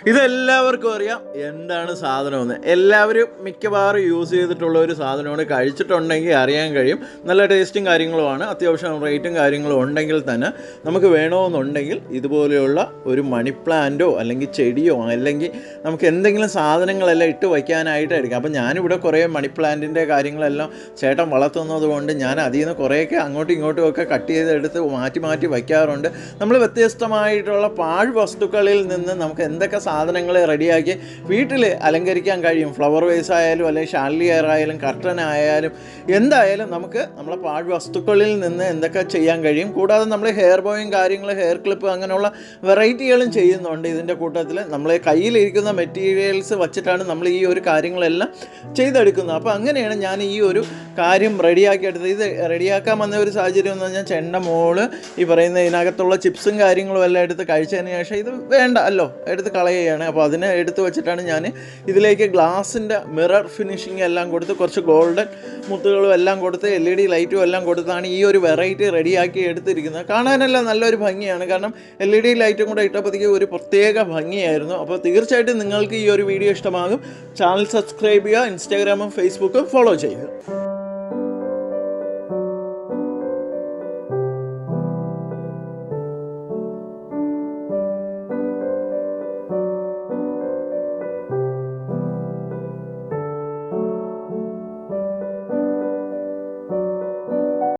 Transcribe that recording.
ഇതെല്ലാവർക്കും അറിയാം എന്താണ് സാധനമെന്ന്. എല്ലാവരും മിക്കവാറും യൂസ് ചെയ്തിട്ടുള്ള ഒരു സാധനമാണ്. കഴിച്ചിട്ടുണ്ടെങ്കിൽ അറിയാൻ കഴിയും. നല്ല ടേസ്റ്റും കാര്യങ്ങളുമാണ്. അത്യാവശ്യം റേറ്റും കാര്യങ്ങളും ഉണ്ടെങ്കിൽ തന്നെ നമുക്ക് വേണമെന്നുണ്ടെങ്കിൽ ഇതുപോലെയുള്ള ഒരു മണി പ്ലാന്റോ അല്ലെങ്കിൽ ചെടിയോ അല്ലെങ്കിൽ നമുക്ക് എന്തെങ്കിലും സാധനങ്ങളെല്ലാം ഇട്ട് വയ്ക്കാനായിട്ട് എടുക്കാം. അപ്പം ഞാനിവിടെ കുറേ മണി പ്ലാന്റിൻ്റെ കാര്യങ്ങളെല്ലാം ചേട്ടൻ വളർത്തുന്നത് കൊണ്ട് ഞാൻ അതിൽ നിന്ന് കുറേയൊക്കെ അങ്ങോട്ടും ഇങ്ങോട്ടും ഒക്കെ കട്ട് ചെയ്തെടുത്ത് മാറ്റി മാറ്റി വയ്ക്കാറുണ്ട്. നമ്മൾ വ്യത്യസ്തമായിട്ടുള്ള പാഴ് വസ്തുക്കളിൽ നിന്ന് നമുക്ക് എന്തൊക്കെ സാധനങ്ങൾ റെഡിയാക്കി വീട്ടിൽ അലങ്കരിക്കാൻ കഴിയും. ഫ്ലവർ വേസ് ആയാലും അല്ലെങ്കിൽ ഷാൻലിയർ ആയാലും കർട്ടൻ ആയാലും എന്തായാലും നമുക്ക് നമ്മളെ പാഴ് വസ്തുക്കളിൽ നിന്ന് എന്തൊക്കെ ചെയ്യാൻ കഴിയും. കൂടാതെ നമ്മൾ ഹെയർ ബോയും കാര്യങ്ങൾ ഹെയർ ക്ലിപ്പ് അങ്ങനെയുള്ള വെറൈറ്റികളും ചെയ്യുന്നുണ്ട്. ഇതിൻ്റെ കൂട്ടത്തിൽ നമ്മളെ കയ്യിലിരിക്കുന്ന മെറ്റീരിയൽസ് വച്ചിട്ടാണ് നമ്മൾ ഈ ഒരു കാര്യങ്ങളെല്ലാം ചെയ്തെടുക്കുന്നത്. അപ്പോൾ അങ്ങനെയാണ് ഞാൻ ഈ ഒരു കാര്യം റെഡിയാക്കിയെടുത്തത്. ഇത് റെഡിയാക്കാൻ വന്ന ഒരു സാഹചര്യം എന്ന് പറഞ്ഞാൽ ചെണ്ട മോള് ഈ പറയുന്ന ഇതിനകത്തുള്ള ചിപ്സും കാര്യങ്ങളും എല്ലാം എടുത്ത് കഴിച്ചതിന് ശേഷം ഇത് വേണ്ട അല്ലോ എടുത്ത് കളയുകയാണ്. അപ്പോൾ അതിനെ എടുത്ത് വെച്ചിട്ടാണ് ഞാൻ ഇതിലേക്ക് ഗ്ലാസിൻ്റെ മിറർ ഫിനിഷിങ് എല്ലാം കൊടുത്ത് കുറച്ച് ഗോൾഡൻ മുത്തുകളും എല്ലാം കൊടുത്ത് LED ലൈറ്റും എല്ലാം കൊടുത്താണ് ഈ ഒരു വെറൈറ്റി റെഡിയാക്കി എടുത്തിരിക്കുന്നത്. കാണാനെല്ലാം നല്ലൊരു ഭംഗിയാണ്. കാരണം LED ലൈറ്റും കൂടെ ഇട്ടപ്പോഴത്തേക്ക് ഒരു പ്രത്യേക ഭംഗിയായിരുന്നു. അപ്പോൾ തീർച്ചയായിട്ടും നിങ്ങൾക്ക് ഈ ഒരു വീഡിയോ ഇഷ്ടമാകും. ചാനൽ സബ്സ്ക്രൈബ് ചെയ്യുക, ഇൻസ്റ്റാഗ്രാമും ഫേസ്ബുക്കും ഫോളോ ചെയ്യുക.